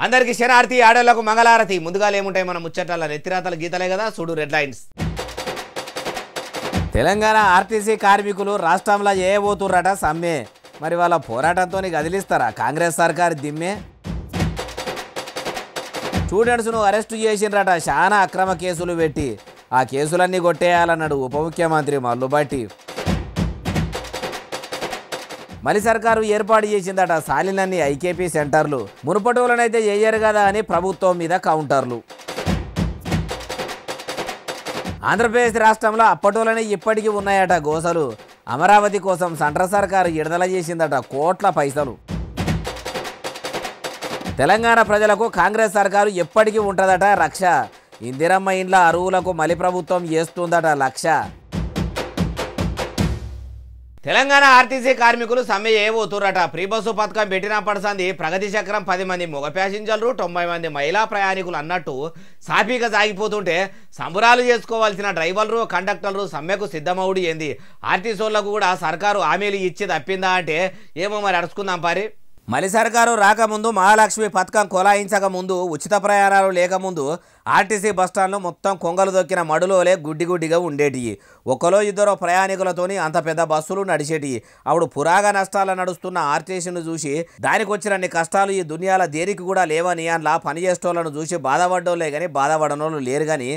అందరికి శనార్తి ఆడోళ్లకు మంగళారతి. ముందుగా ఏముంటాయి మన ముచ్చటాల నెత్తిరాతల గీతలే కదా, చూడు రెడ్ లైన్స్. తెలంగాణ ఆర్టీసీ కార్మికులు రాష్ట్రంలో చేయబోతుర్రట సమ్మె. మరి వాళ్ళ పోరాటంతో కదిలిస్తారా కాంగ్రెస్ సర్కారు దిమ్మే? స్టూడెంట్స్ను అరెస్టు చేసిండ్రట చాలా అక్రమ కేసులు పెట్టి. ఆ కేసులన్నీ కొట్టేయాలన్నాడు ఉప ముఖ్యమంత్రి మల్లుబట్టి. మలి సర్కారు ఏర్పాటు చేసిందట సాలినన్ని ఐకేపీ సెంటర్లు. మునుపటోళ్ళనైతే చెయ్యరు కదా అని ప్రభుత్వం మీద కౌంటర్లు. ఆంధ్రప్రదేశ్ రాష్ట్రంలో అప్పటోళ్ళనే ఇప్పటికీ ఉన్నాయట గోసలు. అమరావతి కోసం సెంట్రల్ సర్కారు విడుదల చేసిందట కోట్ల పైసలు. తెలంగాణ ప్రజలకు కాంగ్రెస్ సర్కారు ఎప్పటికీ ఉంటుందట రక్ష. ఇందిరమ్మ ఇండ్ల అరువులకు మలి ప్రభుత్వం చేస్తుందట లక్ష. తెలంగాణ ఆర్టీసీ కార్మికులు సమ్మె చేయబోతుర్రట. ఫ్రీ బస్సు పథకం పెట్టినప్పటి సంది ప్రగతి చక్రం 10 మంది మగ ప్యాసింజర్లు 90 మంది మహిళా ప్రయాణికులు అన్నట్టు సాఫీగా సాగిపోతుంటే సంబరాలు చేసుకోవాల్సిన డ్రైవర్లు కండక్టర్లు సమ్మెకు సిద్ధమవుడు ఏంది? ఆర్టీసీ వాళ్ళకు కూడా సర్కారు హామీలు ఇచ్చి తప్పిందా అంటే ఏమో మరి అడుచుకుందాం పారి. మలి సర్కారు రాకముందు మహాలక్ష్మి పథకం కొలాయించక ముందు ఉచిత ప్రయాణాలు లేకముందు ఆర్టీసీ బస్టాండ్లో మొత్తం కొంగలు దొక్కిన మడులోలే గుడ్డిగా ఉండేటివి. ఒకలో ఇద్దరు ప్రయాణికులతోని అంత పెద్ద బస్సులు నడిచేటివి. అప్పుడు పురాగా నష్టాలు నడుస్తున్న ఆర్టీసీని చూసి దానికి వచ్చినన్ని కష్టాలు ఈ దునియాల దేనికి కూడా లేవని అందులో పనిచేసేటోళ్ళను చూసి బాధపడ్డోళ్ళే కానీ బాధపడనోళ్ళు లేరు. కానీ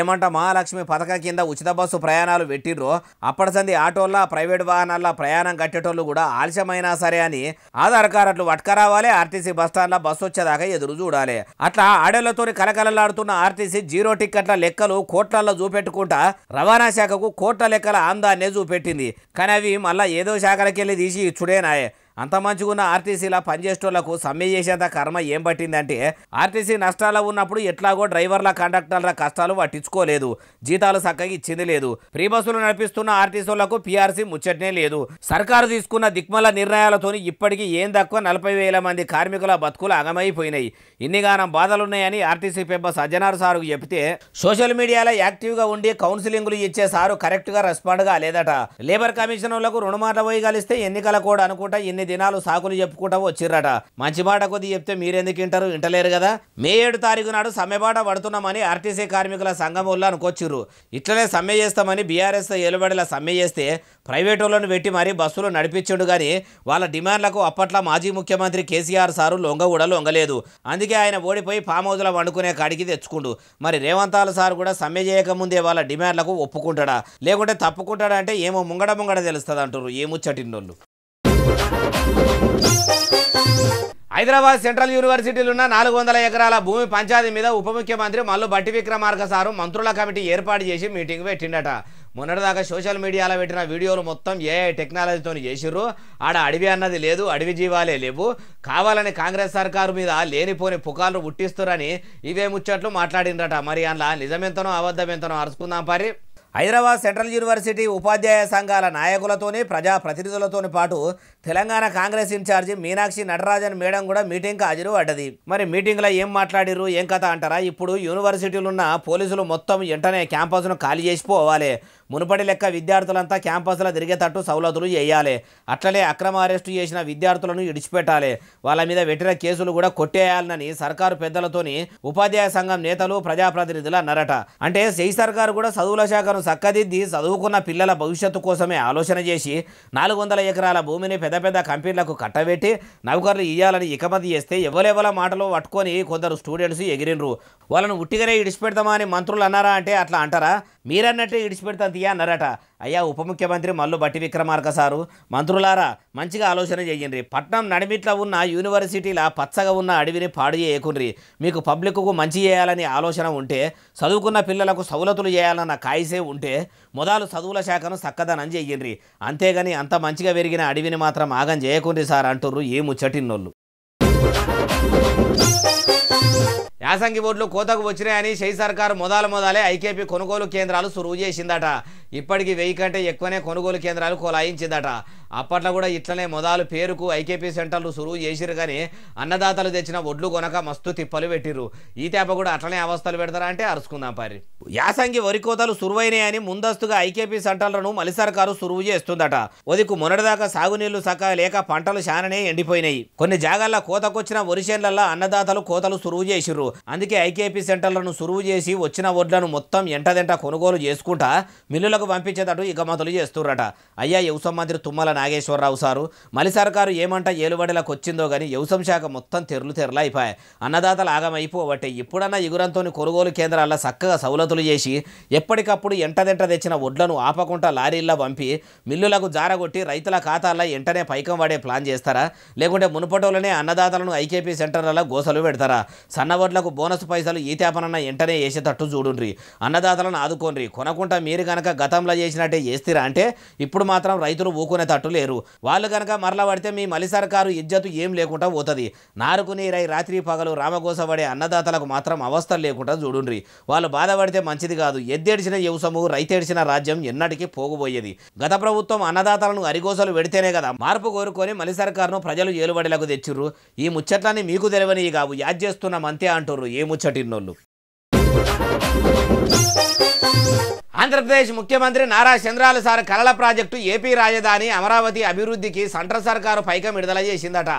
ఏమంట మహాలక్ష్మి పథకం కింద ఉచిత బస్సు ప్రయాణాలు పెట్టిర్రో అప్పటి సంది ఆటోల్లో ప్రైవేట్ వాహనాల్లో ప్రయాణం కట్టేటోళ్ళు కూడా ఆలస్యమైనా సరే అని ఆధార్ కార్డు పట్టుకరావాలి. ఆర్టీసీ బస్టాండ్లో బస్సు వచ్చేదాకా ఎదురు చూడాలి. అట్లా ఆడేళ్లతో కలకలలాడుతున్న ఆర్టీసీ జీరో టిక్కెట్ల లెక్కలు కోట్లల్లో చూపెట్టుకుంటా రవాణా శాఖకు కోట్ల లెక్కల ఆందాన్నే చూపెట్టింది. కానీ అవి మళ్ళీ ఏదో శాఖలకి వెళ్ళి తీసి ఇచ్చుడేనాయే. అంత మంచిగున్న ఆర్టీసీలా పనిచేసేటోళ్లకు సమ్మె చేసేంత కర్మ ఏం పట్టిందంటే ఆర్టీసీ నష్టాల్లో ఉన్నప్పుడు ఎట్లాగో డ్రైవర్ల కండక్టర్ల కష్టాలు పట్టించుకోలేదు. జీతాలు చక్కగా ఇచ్చింది లేదు. ఫ్రీ బస్సులు నడిపిస్తున్న ఆర్టీసీలకు పీఆర్సీ ముచ్చటనే లేదు. సర్కారు తీసుకున్న దిక్మల నిర్ణయాలతో ఇప్పటికీ ఏం తక్కువ 40,000 మంది కార్మికుల బతుకులు అగమైపోయినాయి. ఇన్నిగానం బాధలున్నాయని ఆర్టీసీ పెంప సజ్జనార్ సారుకు చెప్తే సోషల్ మీడియాలో యాక్టివ్గా ఉండి కౌన్సిలింగ్లు ఇచ్చే సారు కరెక్ట్గా రెస్పాండ్ కాలేదట. లేబర్ కమిషనర్లకు 2 మాటలు పోయి కలిస్తే ఎన్నికల కోడ్ అనుకుంటా ఇన్ని దినాలు సాకులు చెప్పుకుంటా వచ్చిర్రట. మంచి మాట కొద్ది చెప్తే మీరెందుకు వింటారు? వింటలేరు కదా. మే 7 తారీఖు నాడు సమ్మెబాట పడుతున్నామని ఆర్టీసీ కార్మికుల సంఘం వాళ్ళు అనుకొచ్చిర్రు. ఇట్లనే సమ్మె చేస్తామని బీఆర్ఎస్ ఏలుబడిలా సమ్మె చేస్తే ప్రైవేట్ వాళ్ళను పెట్టి మరీ బస్సులు నడిపించుండు. కానీ వాళ్ళ డిమాండ్లకు అప్పట్లో మాజీ ముఖ్యమంత్రి కేసీఆర్ సారు లొంగలేదు. అందుకే ఆయన ఓడిపోయి ఫామ్ హౌస్లో వండుకునే కాడికి తెచ్చుకుండు. మరి రేవంతాల సార్ కూడా సమ్మె చేయకముందే వాళ్ళ డిమాండ్లకు ఒప్పుకుంటాడా లేకుంటే తప్పుకుంటాడా అంటే ఏమో ముంగడ తెలుస్తుంది అంటారు ఏ ముచ్చటిన్నోళ్ళు. హైదరాబాద్ సెంట్రల్ యూనివర్సిటీలో ఉన్న 400 ఎకరాల భూమి పంచాయతీ మీద ఉప ముఖ్యమంత్రి మల్లు బట్టి విక్రమార్క సారు మంత్రుల కమిటీ ఏర్పాటు చేసి మీటింగ్ పెట్టిండట. మొన్నటిదాకా సోషల్ మీడియాలో పెట్టిన వీడియోలు మొత్తం ఏఐ టెక్నాలజీతో చేసిర్రు. ఆడ అడవి అన్నది లేదు, అడవి జీవాలే లేవు, కావాలని కాంగ్రెస్ సర్కారు మీద లేనిపోని పుకార్లు పుట్టిస్తురని ఇవే ముచ్చట్లు మాట్లాడిండ్రట. మరి అందులో నిజమెంతనో అబద్ధమెంతనో అరుచుకుందాం పారి. హైదరాబాద్ సెంట్రల్ యూనివర్సిటీ ఉపాధ్యాయ సంఘాల నాయకులతోని ప్రజాప్రతినిధులతోని పాటు తెలంగాణ కాంగ్రెస్ ఇన్ఛార్జి మీనాక్షి నటరాజన్ మేడం కూడా మీటింగ్కి హాజరు పడ్డది. మరి మీటింగ్లో ఏం మాట్లాడిర్రు ఏం కథ అంటారా? ఇప్పుడు యూనివర్సిటీలు ఉన్న పోలీసులు మొత్తం వెంటనే క్యాంపస్ను ఖాళీ చేసిపోవాలి. మునుపటి లెక్క విద్యార్థులంతా క్యాంపస్లో తిరిగేటట్టు సౌలతులు చేయాలి. అట్లనే అక్రమ అరెస్టు చేసిన విద్యార్థులను ఇడిచిపెట్టాలి. వాళ్ళ మీద పెట్టిన కేసులు కూడా కొట్టేయాలని సర్కారు పెద్దలతోని ఉపాధ్యాయ సంఘం నేతలు ప్రజాప్రతినిధులు అన్నారట. అంటే సెయి సర్కారు కూడా చదువుల శాఖను చక్కదిద్ది చదువుకున్న పిల్లల భవిష్యత్తు కోసమే ఆలోచన చేసి 400 ఎకరాల భూమిని పెద్ద కంపెనీలకు కట్టబెట్టి నౌకర్లు ఇయ్యాలని ఇకమతి చేస్తే ఎవరెవల మాటలు పట్టుకొని కొందరు స్టూడెంట్స్ ఎగిరినరు. వాళ్ళను ఉట్టిగానే ఇడిచిపెడతామా అని మంత్రులు అన్నారా అంటే అట్లా అంటారా? మీరన్నట్టే ఇడిచిపెడతాం తీయ అన్నారట. అయ్యా ఉప ముఖ్యమంత్రి మల్లు బట్టి విక్రమార్క సారు, మంత్రులారా మంచిగా ఆలోచన చేయండి. పట్నం నడిమిట్ల ఉన్న యూనివర్సిటీల పచ్చగా ఉన్న అడవిని పాడు చేయకుండ్రి. మీకు పబ్లిక్కు మంచి చేయాలని ఆలోచన ఉంటే, చదువుకున్న పిల్లలకు సౌలతులు చేయాలన్న కాయిసే ఉంటే మొదలు చదువుల శాఖను చక్కదనం చెయ్యండి. అంతేగాని అంత మంచిగా పెరిగిన అడవిని మాత్రం ఆగం చేయకుండ్రి సార్ అంటుర్రు ఏ ముచ్చటిన్నోళ్ళు. యాసంగి ఓట్లు కోతకు వచ్చినాయని షై సర్కారు మొదలే ఐకేపీ కొనుగోలు కేంద్రాలు సురువు చేసిందట. ఇప్పటికి 1000 కంటే ఎక్కువనే కొనుగోలు కేంద్రాలు కొలాయించిందట. అప్పట్లో కూడా ఇట్లనే మొదలు పేరుకు ఐకేపీ సెంటర్లు సురువు చేసిరు కానీ అన్నదాతలు తెచ్చిన ఒడ్లు కొనక మస్తు తిప్పలు పెట్టిరు. ఈ తేప కూడా అట్లనే అవస్థలు పెడతారా అంటే అరుచుకుందాం పారి. యాసంగి వరి కోతలు సురువైనాయని ముందస్తుగా ఐకేపీ సెంటర్లను మలి సర్కారు సురువు చేస్తుందట. ఒదికు మొన్నటిదాకా సాగునీళ్లు సక్క లేక పంటలు శాననే ఎండిపోయినాయి. కొన్ని జాగాల్లో కోతకొచ్చిన వరి చేన్లల్లో అన్నదాతలు కోతలు సురువు చేసిర్రు. అందుకే ఐకేపీ సెంటర్లను సురువు చేసి వచ్చిన వడ్లను మొత్తం ఎంటదెంట కొనుగోలు చేసుకుంటా మిల్లులకు పంపించేటట్టు ఇగమతులు చేస్తుర్రట. అయ్యా వ్యవసాయ మంత్రి తుమ్మల నాగేశ్వరరావు సారు మలి సర్కారు ఏమంట ఏలుబడిలకు వచ్చిందో గానీ వ్యవసాయ శాఖ మొత్తం తెరలు అయిపోయాయి. అన్నదాతలు ఆగమైపోవట్టే. ఇప్పుడన్నా ఇగురంతోని కొనుగోలు కేంద్రాల్లో చక్కగా సౌలతులు చేసి ఎప్పటికప్పుడు ఎంటదెంట తెచ్చిన వడ్లను ఆపకుండా లారీల్లో పంపి మిల్లులకు జారగొట్టి రైతుల ఖాతాల్లో ఎంటనే పైకం వాడే ప్లాన్ చేస్తారా? లేకుంటే మునుపటోళ్ళనే అన్నదాతలను ఐకేపీ సెంటర్లలో గోసలు పెడతారా? సన్నవడ్లకు బోనస్ పైసలు ఈ తేపనన్న ఎంటనే వేసేటట్టు చూడుండ్రి. అన్నదాతలను ఆదుకోండి. కొనకుండా మీరు గనక గతంలో చేసినట్టే చేస్తారా అంటే ఇప్పుడు మాత్రం రైతులు ఊకునేటట్టు లేరు. వాళ్ళు గనక మరల పడితే మీ మలి సర్కారు ఇజ్జతు ఏం లేకుండా పోతుంది. నారుకు నీరై రాత్రి పగలు రామగోసపడే అన్నదాతలకు మాత్రం అవస్థలు లేకుండా చూడుండ్రి. వాళ్ళు బాధపడితే మంచిది కాదు. ఎద్దేడిచిన వ్యవసము రైతేడిచిన రాజ్యం ఎన్నటికీ పోగుపోయేది. గత ప్రభుత్వం అన్నదాతలను అరిగోసలు పెడితేనే కదా మార్పు కోరుకొని మలి సర్కారును ప్రజలు ఏలుబడిలకు తెచ్చిర్రు. ఈ ముచ్చట్లని మీకు తెలియని కావు, యాద్ చేస్తున్నాం అంతే అంటుర్రు ఏ ముచ్చటిన్నోళ్ళు. ఆంధ్రప్రదేశ్ ముఖ్యమంత్రి నారా చంద్రబాబు సార్ కలల ప్రాజెక్టు ఏపీ రాజధాని అమరావతి అభివృద్ధికి సెంట్రల్ సర్కారు పైకం విడుదల చేసిందట.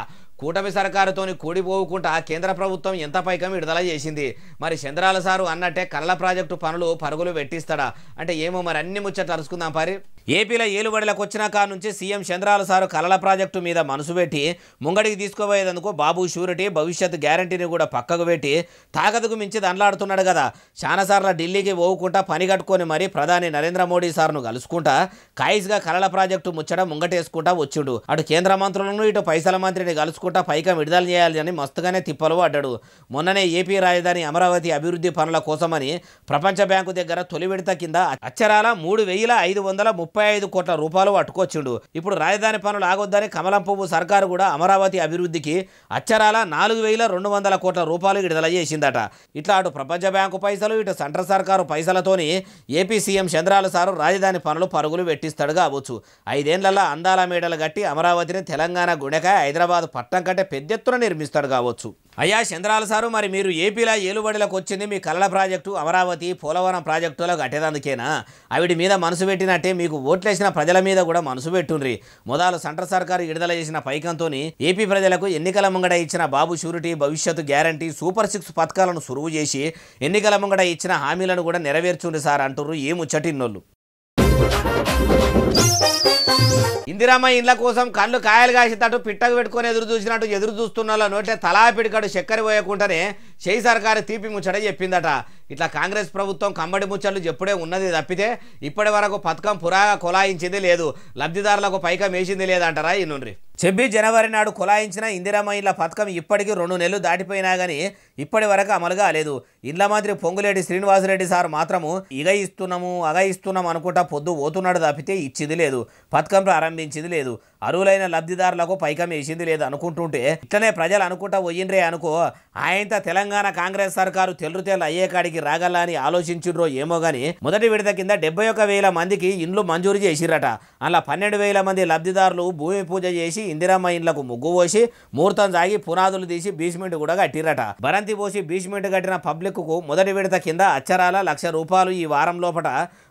కూటమి సర్కారుతోని కూడిపోకుండా కేంద్ర ప్రభుత్వం ఎంత పైకం విడుదల చేసింది. మరి చంద్రబాబు సారు అన్నట్టే కలల ప్రాజెక్టు పనులు పరుగులు పెట్టిస్తాడా అంటే ఏమో మరి అన్ని ముచ్చట్లు అరుచుకుందాం పారి. ఏపీలో ఏలుబడిలకు వచ్చిన కాడ నుంచి సీఎం చంద్రబాబు సారు కలల ప్రాజెక్టు మీద మనసు పెట్టి ముంగడికి తీసుకుపోయేందుకు బాబు షూరిటీ భవిష్యత్ గ్యారంటీని కూడా పక్కకు పెట్టి తాకతుకు మించి దండలాడుతున్నాడు కదా. చాలాసార్లు ఢిల్లీకి పోవుకుంటా పని కట్టుకొని మరి ప్రధాని నరేంద్ర మోడీ సార్ను కలుసుకుంటా కాయిస్గా కలల ప్రాజెక్టు ముచ్చట ముంగటేసుకుంటా వచ్చిండు. అటు కేంద్ర మంత్రులను ఇటు పైసల మంత్రిని కలుసుకుంటా పైకం విడుదల చేయాలని మస్తుగానే తిప్పలు పడ్డాడు. మొన్ననే ఏపీ రాజధాని అమరావతి అభివృద్ధి పనుల కోసమని ప్రపంచ బ్యాంకు దగ్గర తొలి విడత కింద అక్షరాల 3,535 కోట్ల రూపాయలు పట్టుకొచ్చిండు. ఇప్పుడు రాజధాని పనులు ఆగొద్దని కమలం పువ్వు సర్కారు కూడా అమరావతి అభివృద్ధికి అక్షరాల 4,200 కోట్ల రూపాయలు విడుదల చేసిందట. ఇట్లా అటు ప్రపంచ బ్యాంకు పైసలు ఇటు సెంట్రల్ సర్కారు పైసలతోని ఏపీ సీఎం చంద్రబాబు సారు రాజధాని పనులు పరుగులు పెట్టిస్తాడు కావచ్చు. 5 ఏళ్లలో అందాల మేడలు కట్టి అమరావతిని తెలంగాణ గుండెకాయ హైదరాబాద్ పట్టణం కంటే పెద్ద ఎత్తున నిర్మిస్తాడు కావచ్చు. అయ్యా చంద్రబాబు సారు మరి మీరు ఏపీలో ఏలుబడిలకు వచ్చింది మీ కలల ప్రాజెక్టు అమరావతి పోలవరం ప్రాజెక్టులో కట్టేదందుకేనా? అవిటి మీద మనసు పెట్టినట్టే మీకు ఓట్లేసిన ప్రజల మీద కూడా మనసు పెట్టుండ్రి. మొదలు సెంట్రల్ సర్కారు విడుదల చేసిన పైకంతో ఏపీ ప్రజలకు ఎన్నికల ముంగడ ఇచ్చిన బాబు షూరిటీ భవిష్యత్తు గ్యారంటీ సూపర్ 6 పథకాలను సురువు చేసి ఎన్నికల ముంగడ ఇచ్చిన హామీలను కూడా నెరవేర్చుండ్రి సార్ అంటుర్రు ఏ ముచ్చటిన్నోళ్ళు. ఇందిరమ్మ ఇండ్ల కోసం కళ్ళు కాయలు కాసేటట్టు పిట్టకు పెట్టుకొని ఎదురు చూస్తున్న నోట్లే తలా పిడికాడు చక్కెర పోయకుండానే చేయి సర్కారు తీపి ముచ్చట చెప్పిందట. ఇట్లా కాంగ్రెస్ ప్రభుత్వం కమ్మడి ముచ్చట్లు చెప్పుడే ఉన్నది తప్పితే ఇప్పటి వరకు పథకం పురాగా కొలాయించింది లేదు, లబ్ధిదారులకు పైకం వేసింది లేదంటారా ఈ నుండి. 26 జనవరి నాడు కొలాయించిన ఇందిరమ్మ ఇండ్ల పథకం ఇప్పటికీ 2 నెలలు దాటిపోయినా కానీ ఇప్పటి వరకు అమలు కాలేదు. ఇండ్ల మంత్రి పొంగులేటి శ్రీనివాసరెడ్డి సార్ మాత్రము ఇగ ఇస్తున్నాం అనుకుంటా పొద్దు పోతున్నాడు తప్పితే ఇచ్చింది లేదు, పథకం ప్రారంభించింది లేదు, అరువులైన లబ్ధిదారులకు పైకం వేసింది లేదు అనుకుంటుంటే ఇట్లనే ప్రజలు అనుకుంటా పోయిండ్రే అనుకో. ఆయనతో తెలంగాణ కాంగ్రెస్ సర్కారు తెల్లు అయ్యే కాడికి రాగల అని ఆలోచించిండ్రో ఏమో గానీ మొదటి విడత కింద 71,000 మందికి ఇండ్లు మంజూరు చేసిరట. అలా 12,000 మంది లబ్ధిదారులు భూమి పూజ చేసి ఇందిరమ్మ ఇండ్లకు ముగ్గు పోసి ముహూర్తం సాగి పునాదులు తీసి బీస్మెంట్ కూడా కట్టిరట. బరంతి పోసి బీస్మెంట్ కట్టిన పబ్లిక్ కు మొదటి విడత కింద అచ్చరాల 1,00,000 రూపాయలు ఈ వారం లోపల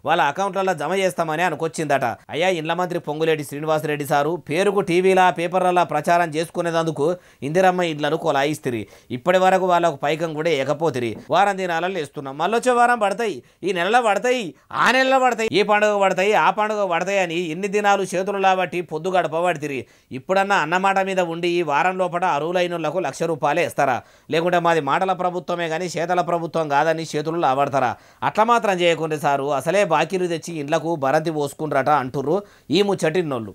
వాళ్ళ అకౌంట్లలో జమ చేస్తామని అనుకొచ్చిందట. అయ్యా ఇండ్ల మంత్రి పొంగులేటి శ్రీనివాసరెడ్డి సారు పేరుకు టీవీలా పేపర్లలో ప్రచారం చేసుకునేందుకు ఇందిరమ్మ ఇండ్లను కొలాయిస్తిరి. ఇప్పటి వరకు వాళ్ళకు పైకం కూడా ఏకపోతిరి. వారం దినాలలో వేస్తున్నాం, మళ్ళొచ్చే వారం పడతాయి, ఈ నెలలో పడతాయి, ఆ నెలలో పడతాయి, ఈ పండుగ పడతాయి ఆ పండుగ పడతాయి అని ఎన్ని దినాలు చేతులు లాబట్టి పొద్దు గడపబడితిరి. ఇప్పుడన్నా అన్నమాట మీద ఉండి ఈ వారం లోపల అరువులైనోళ్లకు 1,00,000 రూపాయలే ఇస్తారా? లేకుంటే మాది మాటల ప్రభుత్వమే కానీ చేతల ప్రభుత్వం కాదని చేతులు లాబడతారా? అట్లా మాత్రం చేయకుండా సారు అసలే బాకీలు తెచ్చి ఇండ్లకు బరంతి పోసుకుంటారట అంటుర్రు ఈ ముచ్చటిన్నోళ్ళు.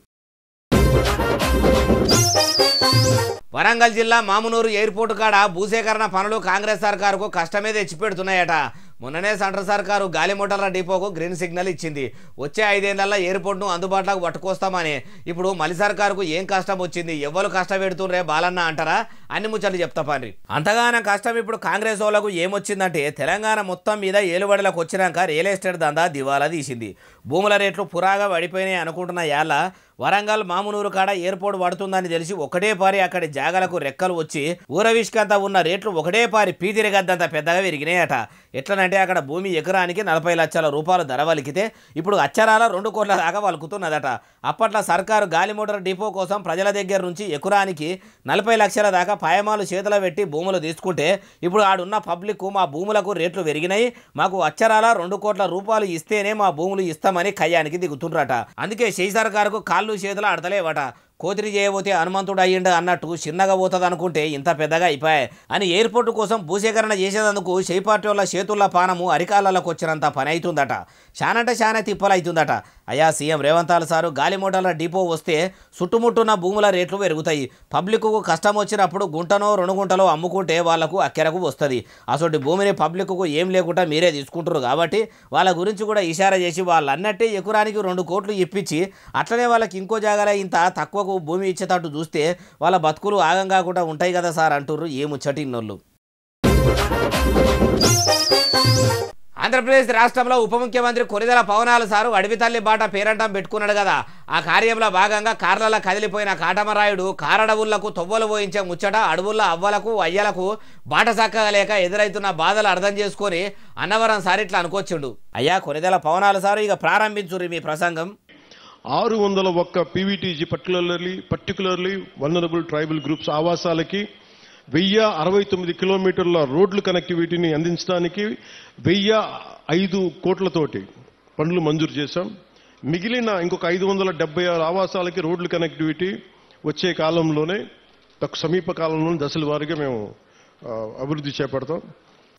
వరంగల్ జిల్లా మామునూరు ఎయిర్పోర్టు కాడ భూసేకరణ పనులు కాంగ్రెస్ సర్కారుకు కష్టమే తెచ్చిపెడుతున్నాయట. మొన్ననే సెంట్రల్ సర్కారు గాలిమోటార్ల డిపోకు గ్రీన్ సిగ్నల్ ఇచ్చింది. వచ్చే 5 ఏళ్లలో ఎయిర్పోర్ట్ను అందుబాటులోకి పట్టుకొస్తామని. ఇప్పుడు మలి సర్కారుకు ఏం కష్టం వచ్చింది, ఎవరు కష్టపెడుతుండ్రే బాలన్న అంటారా? అన్ని ముచ్చట్లు చెప్తా పండ్రి. అంతగానో కష్టం ఇప్పుడు కాంగ్రెస్ వాళ్ళకు ఏమొచ్చిందంటే తెలంగాణ మొత్తం మీద ఏలుబడిలకు వచ్చినాక రియల్ ఎస్టేట్ దందా దివాలా తీసింది. భూముల రేట్లు పురాగా పడిపోయినాయి అనుకుంటున్న యాళ్ళ వరంగల్ మామునూరు కాడ ఎయిర్పోర్ట్ పడుతుందని తెలిసి ఒకటే పారి అక్కడి జాగలకు రెక్కలు వచ్చి ఊరవిష్కంతా ఉన్న రేట్లు ఒకటే పారి పీతిరిగద్దంత పెద్దగా పెరిగినాయట. ఎట్లనంటే అక్కడ భూమి ఎకరానికి 40 లక్షల రూపాయలు ధర వలికితే ఇప్పుడు అచ్చరాల 2 కోట్ల దాకా వలుకుతున్నదట. అప్పట్లో సర్కారు గాలి మోటార్ డిపో కోసం ప్రజల దగ్గర నుంచి ఎకరానికి 40 లక్షల దాకా పాయమాలు చేతుల పెట్టి భూములు తీసుకుంటే ఇప్పుడు ఆడున్న పబ్లిక్ మా భూములకు రేట్లు పెరిగినాయి, మాకు అచ్చరాల 2 కోట్ల రూపాయలు ఇస్తేనే మా భూములు ఇస్తామని కయ్యానికి దిగుతుండ్రట. అందుకే చేయి సర్కారుకు కాళ్ళు చేతులు ఆడతలేవట. కోతిరి చేయబోతే హనుమంతుడు అయ్యిండు అన్నట్టు చిన్నగా పోతుంది అనుకుంటే ఇంత పెద్దగా అయిపోయాయి అని ఎయిర్పోర్టు కోసం భూసేకరణ చేసేందుకు చేపార్టీ వాళ్ళ చేతుల్లో పానము అరికాళ్ళకు వచ్చినంత పని అవుతుందట. చానంటే చాలా తిప్పలు అవుతుందట. అయ్యా సీఎం రేవంత్ సారు గాలి మోటార్ల డిపో వస్తే చుట్టుముట్టున్న భూముల రేట్లు పెరుగుతాయి. పబ్లిక్కు కష్టం వచ్చినప్పుడు గుంటనో 2 గుంటలో అమ్ముకుంటే వాళ్లకు అక్కెరకు వస్తుంది. అసలు భూమిని పబ్లిక్కు ఏం లేకుండా మీరే తీసుకుంటారు కాబట్టి వాళ్ళ గురించి కూడా ఇషారా చేసి వాళ్ళన్నట్టే ఎకరానికి 2 కోట్లు ఇప్పించి అట్లనే వాళ్ళకి ఇంకో జాగాలో ఇంత తక్కువకు భూమి ఇచ్చేటట్టు చూస్తే వాళ్ళ బతుకులు ఆగం కాకుండా ఉంటాయి కదా సార్ అంటుర్రు ఏ ముచ్చటిన్నోళ్ళు. ఆంధ్రప్రదేశ్ రాష్ట్రంలో ఉప ముఖ్యమంత్రి కొనిదెల పవనాల సారు అడవి తల్లి బాట పేరంటం పెట్టుకున్నాడు కదా. ఆ కార్యంలో భాగంగా కార్లలో కదిలిపోయిన కాటమరాయుడు కారడవుళ్లకు తొవ్వలు పోయించే ముచ్చట అడవుల్లో అవ్వలకు అయ్యలకు బాట చక్కగా లేక ఎదురైతున్న బాధలు అర్థం చేసుకొని అన్నవరం సార్ ఇట్లా అనుకొచ్చిండు. అయ్యా కొనిదెల పవనాల సారు ఇక ప్రారంభించుర్రి మీ ప్రసంగం. 601 PVTG particularly vulnerable tribal groups ఆవాసాలకి 1069 కిలోమీటర్ల రోడ్లు కనెక్టివిటీని అందించడానికి 1005 కోట్లతోటి పనులు మంజూరు చేశాం. మిగిలిన ఇంకొక 576 ఆవాసాలకి రోడ్లు కనెక్టివిటీ వచ్చే కాలంలోనే సమీప కాలంలోనే దశల వారీగా మేము అభివృద్ధి చేపడతాం.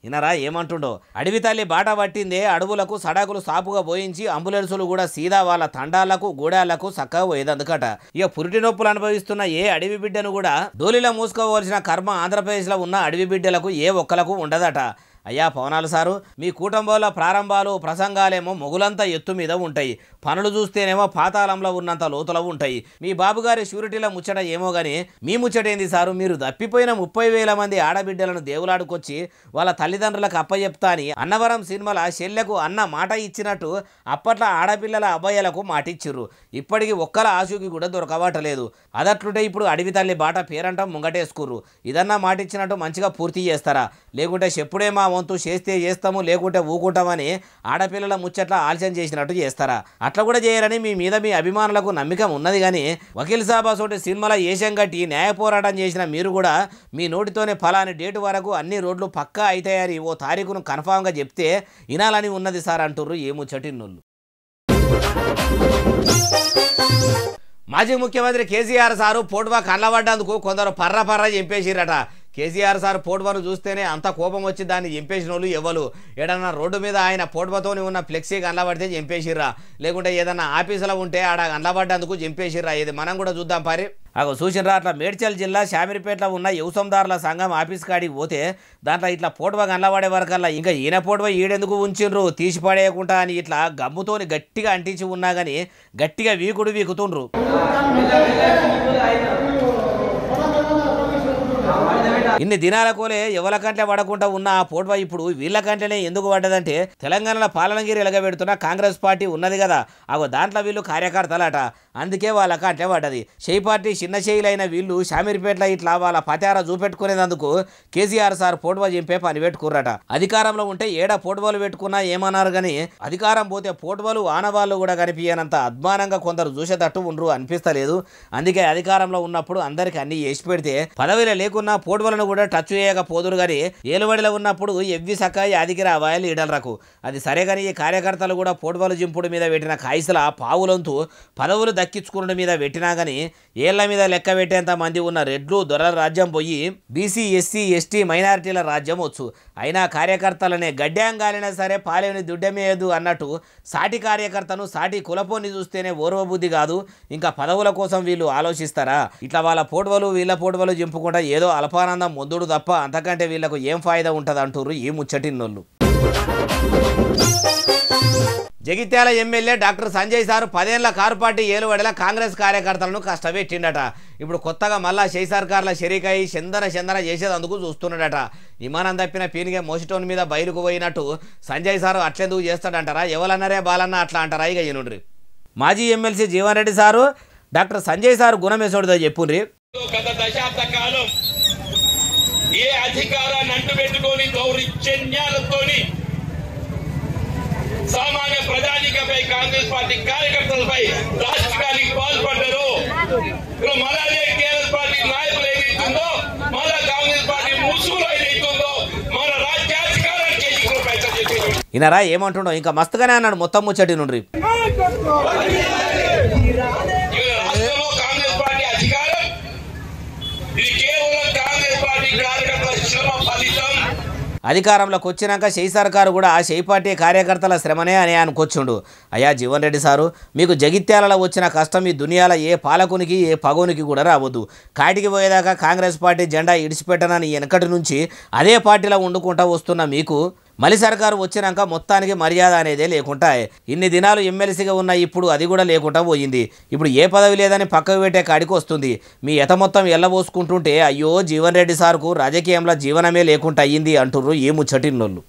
ఇనరా ఏమంటుండో, అడవి తల్లి బాట పట్టిందే అడవులకు సడాకులు సాపుగా పోయించి అంబులెన్సులు కూడా సీదా వాళ్ళ తండాలకు గూడాలకు చక్కగా పోయేదందుకట. ఇక పురిటి నొప్పులు అనుభవిస్తున్న ఏ అడవి బిడ్డను కూడా డోలీలో మూసుకోవలసిన కర్మ ఆంధ్రప్రదేశ్లో ఉన్న అడవి బిడ్డలకు ఏ ఒక్కలకు ఉండదట. అయ్యా పవనాలు సారు మీ కుటుంబంలో ప్రారంభాలు ప్రసంగాలేమో మొగులంతా ఎత్తు మీద ఉంటాయి, పనులు చూస్తేనేమో పాతాళంలో ఉన్నంత లోతులో ఉంటాయి. మీ బాబుగారి షూరిటీల ముచ్చట ఏమో గానీ మీ ముచ్చటేంది సారు? మీరు తప్పిపోయిన 30,000 మంది ఆడబిడ్డలను దేవులాడుకొచ్చి వాళ్ళ తల్లిదండ్రులకు అప్పచెప్తా అని అన్నవరం సినిమాల శల్యకు అన్న మాట ఇచ్చినట్టు అప్పట్లో ఆడపిల్లల అబ్బాయిలకు మాటిచ్చిర్రు. ఇప్పటికీ ఒక్కల ఆశుకి కూడా దొరకబట్టలేదు. అదట్లుంటే ఇప్పుడు అడవి తల్లి బాట పేరంటం ముంగటేసుకుర్రు. ఇదన్నా మాటిచ్చినట్టు మంచిగా పూర్తి చేస్తారా? లేకుంటే చెప్పుడే మా వంతు చేస్తే చేస్తాము లేకుంటే ఊకుంటామని ఆడపిల్లల ముచ్చట్ల ఆలస్యం చేసినట్టు చేస్తారా? అట్లా కూడా చేయరని మీ మీద మీ అభిమానులకు నమ్మకం ఉన్నది. కానీ వకీల్ సాబ్ అసోటి సినిమాల ఏషం కట్టి న్యాయ పోరాటం చేసిన మీరు కూడా మీ నోటితోనే ఫలాని డేటు వరకు అన్ని రోడ్లు పక్కా అవుతాయని ఓ తారీఖును కన్ఫామ్గా చెప్తే వినాలని ఉన్నది సార్ అంటుర్రు ఏ ముచ్చటిన్నోళ్ళు. మాజీ ముఖ్యమంత్రి కేసీఆర్ సారు పోటువా కళ్ళబడ్డందుకు కొందరు పర్ర చెప్పేసిరట. కేసీఆర్ సార్ పోటువను చూస్తేనే అంత కోపం వచ్చి దాన్ని ఎంపేసిన వాళ్ళు ఎవరు? ఏడన్నా రోడ్డు మీద ఆయన పోటువతోని ఉన్న ఫ్లెక్సీ కళ్ళబడితే ఎంపేసిర్రా, లేకుంటే ఏదన్నా ఆఫీసులో ఉంటే ఆడ కళ్ళబడ్డందుకు ఎంపేసిర్రా? ఇది మనం కూడా చూద్దాం పారి. అగో చూసినరా, అట్లా మేడ్చల్ జిల్లా శామిరిపేటలో ఉన్న వ్యవసాయదారుల సంఘం ఆఫీస్ కాడికి పోతే దాంట్లో ఇట్లా పోటువ కళ్ళబడే వరకల్లా ఇంకా ఈయన పోటువ ఈడెందుకు ఉంచిండ్రు తీసి పడేయకుండా అని ఇట్లా గమ్ముతోని గట్టిగా అంటించి ఉన్నా కానీ గట్టిగా వీకుతుండ్రు. ఇన్ని దినాల కోలే ఎవల కంటే పడకుండా ఉన్న ఆ పోటువ ఇప్పుడు వీళ్ళ కంటేనే ఎందుకు పడ్డదంటే తెలంగాణలో పాలనగిరి ఎలగబెడుతున్న కాంగ్రెస్ పార్టీ ఉన్నది కదా, అగో దాంట్లో వీళ్ళు కార్యకర్తలట, అందుకే వాళ్ళ కంటే పడ్డది. చేయి పార్టీ చిన్న చేయిలైన వీళ్ళు శామీర్పేటలో ఇట్లా వాళ్ళ పతార చూపెట్టుకునేందుకు కేసీఆర్ సార్ పోటువ చింపే పని పెట్టుకుర్రట. అధికారంలో ఉంటే ఏడ పోటువలు పెట్టుకున్నా ఏమన్నారు కానీ అధికారం పోతే పోటువలు ఆనవాళ్ళు కూడా కనిపించనంత అద్మానంగా కొందరు చూసేటట్టు ఉండ్రు అనిపిస్తలేదు. అందుకే అధికారంలో ఉన్నప్పుడు అందరికి అన్ని చేసి పెడితే పదవిలో లేకున్నా పోటువలను కూడా టచ్ చేయకపోదురు కానీ ఏలుబడిలో ఉన్నప్పుడు ఎవ్వి సకాయి అదికి రావాలి లీడర్లకు. అది సరే కానీ ఈ కార్యకర్తలు కూడా పోటువలు జింపుడు మీద పెట్టిన కాయిసల పావులంతు పదవులు దక్కించుకున్న మీద పెట్టినా కానీ ఏళ్ల మీద లెక్క పెట్టేంత మంది ఉన్న రెడ్లు దొరల రాజ్యం పోయి బీసీ ఎస్సీ ఎస్టీ మైనారిటీల రాజ్యం వచ్చు. అయినా కార్యకర్తలనే గడ్యాంగాలైనా సరే పాలేని దుడ్డమేయదు అన్నట్టు సాటి కార్యకర్తను సాటి కులపోని చూస్తేనే ఓర్వబుద్ధి కాదు, ఇంకా పదవుల కోసం వీళ్ళు ఆలోచిస్తారా? ఇట్లా వాళ్ళ పోటువలు వీళ్ళ పోటువలు జింపుకుంటా ఏదో అల్పానందం ముందుడు తప్ప అంతకంటే వీళ్ళకు ఏం ఫాయిదా ఉంటుంది అంటుర్రు ఈ ముచ్చటిన్నోళ్ళు. Jagtial MLA doctor Sanjay sir 10 ఏళ్ల కారు పార్టీ ఏలుబడిలా కాంగ్రెస్ కార్యకర్తలను కష్టపెట్టిండట. ఇప్పుడు కొత్తగా మళ్ళా షెయి సర్కార్ల షరీకాయి చందన చేసేదందుకు చూస్తున్నాడట. విమానం తప్పిన పీనిగే మోసిటోన్ మీద బయలుకు పోయినట్టు సంజయ్ సారు అట్లెందుకు చేస్తాడంటారా? ఎవరన్నారే బాలన్న అట్లా అంటారా? ఇక ఈనుండ్రి. మాజీ MLC Jeevan Reddy sir doctor Sanjay sir గుణమేసోడితో చెప్పుండ్రి. గత దశాబ్ద కాలం ఏ అధికారాన్ని అంటుపెట్టుకొని దౌర్జన్యాలతోని సామాన్య ప్రజానికపై కాంగ్రెస్ పార్టీ కార్యకర్తలపై రాష్ట్రానికి పాల్పడ్డారు. మళ్ళీ టీఆర్ఎస్ పార్టీ నాయకులు ఏదైతుందో మళ్ళా కాంగ్రెస్ పార్టీ ముసుగులో ఏదైతుందో మన రాజ్యాధికారానికి ప్రయత్నం చేసేది. ఈయనరా ఏమంటుండో ఇంకా మస్తుగానే అన్నాడు మొత్తం ముచ్చటి నుండి. రాష్ట్రంలో కాంగ్రెస్ పార్టీ అధికారం ఇది కేవలం కాంగ్రెస్ పార్టీ కార్యకర్తల శ్రమ ఫలితం. అధికారంలోకి వచ్చినాక షెయి సర్కారు కూడా ఆ షెయి పార్టీ కార్యకర్తల శ్రమనే అని అనుకొచ్చుండు. అయ్యా జీవన్ రెడ్డి సారు, మీకు జగిత్యాలలో వచ్చిన కష్టం ఈ దునియాలో ఏ పాలకునికి ఏ పగోనికి కూడా రావద్దు. కాటికి పోయేదాకా కాంగ్రెస్ పార్టీ జెండా ఇడిచిపెట్టనని వెనకటి నుంచి అదే పార్టీలో వండుకుంటూ వస్తున్న మీకు మలి సర్కారు వచ్చినాక మొత్తానికి మర్యాద అనేదే లేకుండా ఇన్ని దినాలు ఎమ్మెల్సీగా ఉన్న ఇప్పుడు అది కూడా లేకుండా పోయింది. ఇప్పుడు ఏ పదవి లేదని పక్కకు పెట్టే కాడికి వస్తుంది. మీ ఎత మొత్తం ఎల్లబోసుకుంటుంటే అయ్యో జీవన్ రెడ్డి సార్కు రాజకీయంలో జీవనమే లేకుండా అయ్యింది అంటుర్రు ఈ ముచ్చటిన్నోళ్ళు.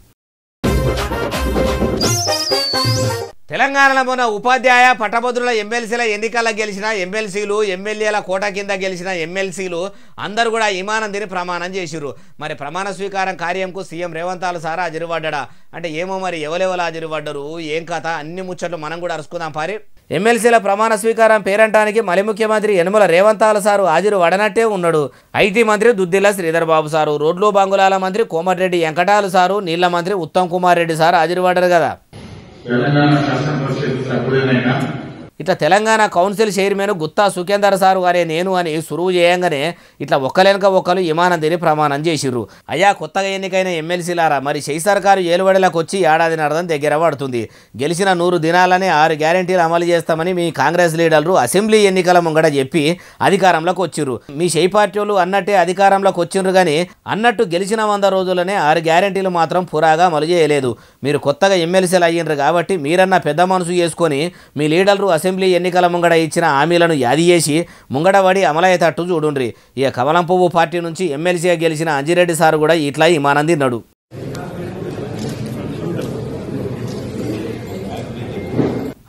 తెలంగాణలో మొన్న ఉపాధ్యాయ పట్టభద్రుల ఎమ్మెల్సీల ఎన్నికల్లో గెలిచిన ఎమ్మెల్సీలు, ఎమ్మెల్యేల కోట కింద గెలిచిన ఎమ్మెల్సీలు అందరూ కూడా ఇమానం తిని ప్రమాణం చేసిర్రు. మరి ప్రమాణ స్వీకారం కార్యంకు సీఎం రేవంత్ సార్ హాజరుపడ్డా అంటే ఏమో మరి ఎవరెవరు హాజరుపడ్డరు ఏం కథ అన్ని ముచ్చట్లు మనం కూడా అరుచుకుందాం పారి. ఎమ్మెల్సీల ప్రమాణ స్వీకారం పేరంటానికి మలి ముఖ్యమంత్రి యనమల రేవంత్ సారు హాజరు పడనట్టే ఉన్నాడు. ఐటీ మంత్రి దుద్దిల్ల శ్రీధర్ బాబు సారు, రోడ్లు బంగుళాల మంత్రి కోమటిరెడ్డి వెంకటాలు సారు, నీళ్ల మంత్రి ఉత్తమ్ కుమార్ రెడ్డి సార్ హాజరుపడ్డారు కదా. ఇట్లా Telangana council chairman Gutha Sukhender sir గారే నేను అని సురువు చేయంగానే ఇట్లా ఒక్కలేనక ఒక్కరు ఇమానం తిని ప్రమాణం చేసిర్రు. అయ్యా కొత్తగా ఎన్నికైన ఎమ్మెల్సీలారా, మరి షెయి సర్కారు ఏలుబడిలకు వచ్చి ఏడాదిన్నరదం దగ్గర పడుతుంది. గెలిచిన 100 దినాలనే 6 గ్యారెంటీలు అమలు చేస్తామని మీ కాంగ్రెస్ లీడర్లు అసెంబ్లీ ఎన్నికల ముంగడ చెప్పి అధికారంలోకి వచ్చిర్రు. మీ షెయి పార్టీ వాళ్ళు అన్నట్టే అధికారంలోకి వచ్చిండ్రు కానీ అన్నట్టు గెలిచిన 100 రోజులనే 6 గ్యారెంటీలు మాత్రం పురాగా అమలు చేయలేదు. మీరు కొత్తగా ఎమ్మెల్సీలు అయ్యిండ్రు కాబట్టి మీరన్నా పెద్ద మనసు చేసుకొని మీ లీడర్లు అసెంబ్లీ ఎన్నికల ముంగడ ఇచ్చిన హామీలను యాది చేసి ముంగడబడి అమలయ్యేటట్టు చూడుండ్రి. ఇక కమలం పువ్వు పార్టీ నుంచి ఎమ్మెల్సీగా గెలిచిన అంజిరెడ్డి సారు కూడా ఇట్లా ఇమానం తిన్నాడు.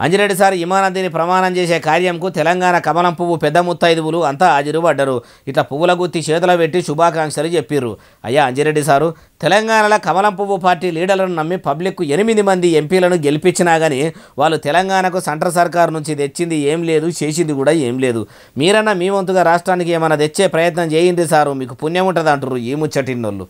అంజిరెడ్డి సార్ ఇమానందిని ప్రమాణం చేసే కార్యంకు తెలంగాణ కమలం పువ్వు పెద్ద ముత్తైదువులు అంతా హాజరుపడ్డారు. ఇట్లా పువ్వుల గుత్తి చేతుల పెట్టి శుభాకాంక్షలు చెప్పిర్రు. అయ్యా అంజిరెడ్డి సారు, తెలంగాణలో కమలం పువ్వు పార్టీ లీడర్లను నమ్మి పబ్లిక్ 8 మంది ఎంపీలను గెలిపించినా కానీ వాళ్ళు తెలంగాణకు సెంట్రల్ సర్కారు నుంచి తెచ్చింది ఏం లేదు, చేసింది కూడా ఏం లేదు. మీరన్నా మీ వంతుగా రాష్ట్రానికి ఏమైనా తెచ్చే ప్రయత్నం చేయండి సారు, మీకు పుణ్యం ఉంటుంది అంటారు ఈ ముచ్చటిన్నోళ్ళు.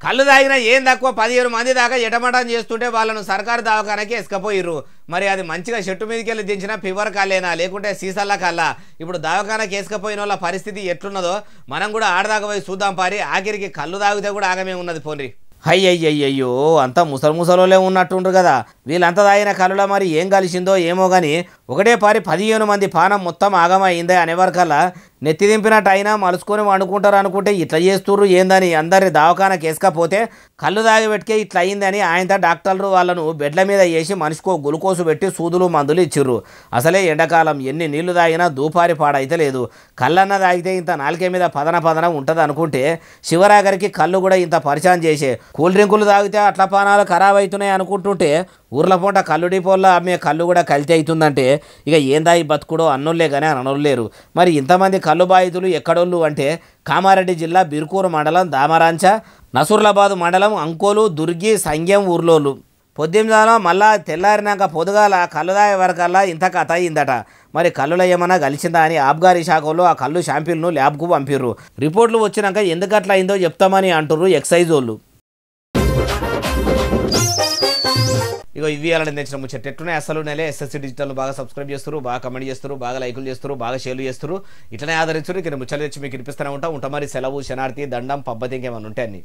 కళ్ళు తాగినా ఏం తక్కువ 17 మంది దాకా ఎటమటం చేస్తుంటే వాళ్ళను సర్కారు దవాఖానకి ఎసుకపోయిర్రు. మరి అది మంచిగా చెట్టు మీదకి వెళ్ళి దించిన ఫీవర్ కాలేనా లేకుంటే సీసాల కల్లా? ఇప్పుడు దవాఖానకి వేసుకపోయిన వాళ్ళ పరిస్థితి ఎట్లున్నదో మనం కూడా ఆడదాకా పోయి చూద్దాం పారి. ఆఖరికి కళ్ళు తాగితే కూడా ఆగమే ఉన్నది పోన్రి. అయ్యయ్యయ్యో అంతా ముసలోలే ఉన్నట్టుండ్రు కదా. వీళ్ళంతా తాగిన కళ్ళలో మరి ఏం కలిసిందో ఏమో కానీ ఒకటే పారి 15 మంది పానం మొత్తం ఆగమైందే అనేవరకల్లా నెత్తి దింపినట్టు అయినా మలుసుకొని వండుకుంటారు అనుకుంటే ఇట్లా చేస్తుర్రు ఏందని అందరి దవాఖానకి వేసుకపోతే కళ్ళు తాగిపెట్టుకే ఇట్లా అయిందని ఆయనతో డాక్టర్లు వాళ్ళను బెడ్ల మీద వేసి మనిషికో గ్లూకోజు పెట్టి సూదులు మందులు ఇచ్చిర్రు. అసలే ఎండాకాలం ఎన్ని నీళ్లు తాగినా దూపారి పాడైతే లేదు. కళ్ళన్న తాగితే ఇంత నాలుకే మీద పదన ఉంటుంది అనుకుంటే శివరాగరికి కళ్ళు కూడా ఇంత పరిచయం చేసే కూల్ డ్రింకులు తాగితే అట్ల పానాలు ఖరాబ్ అవుతున్నాయి అనుకుంటుంటే ఊర్ల పూట కళ్ళు డిపోల్లో అమ్మే కళ్ళు కూడా కల్తీ అవుతుందంటే ఇక ఏందాయి బతుకుడో అన్నోళ్లే కానీ అనోళ్ళేరు. మరి ఇంతమంది కళ్ళు బాధితులు ఎక్కడోళ్ళు అంటే కామారెడ్డి జిల్లా బిర్కూరు మండలం దామరాంచ, నసూర్లాబాద్ మండలం అంకోలు, దుర్గి, సంగ్యం ఊర్లోళ్ళు. పొద్దున్నలో మళ్ళా తెల్లారినాక పొదుగాల కళ్ళు దాగే వరకల్లా ఇంత కథ అయిందట. మరి కళ్ళులో ఏమన్నా కలిసిందా అని ఆబ్గారీ శాఖలో ఆ కళ్ళు శాంపిల్ను ల్యాబ్కు పంపిర్రు. రిపోర్ట్లు వచ్చినాక ఎందుకట్లా అయిందో చెప్తామని అంటుర్రు ఎక్సైజ్ వాళ్ళు. ఇగో ఇవి అలాంటి తెచ్చిన ముచ్చట ఎట్లున్నాయి అసలు నెలే. ఎస్ఎస్సీ డిజిటల్ బాగా సబ్స్క్రైబ్ చేస్తారు, బాగా కమెంట్ చేస్తారు, బాగా లైకులు చేస్తారు, బాగా షేర్లు చేస్తారు. ఇట్లనే ఆదరించారు. ఇక్కడ ముచ్చలు తెచ్చి మీకు వినిపిస్తూనే ఉంటాం. మరి సెలవు, శనార్థి, దండం, పబ్బతి ఇంకేమన్నా ఉంటాయి అన్ని.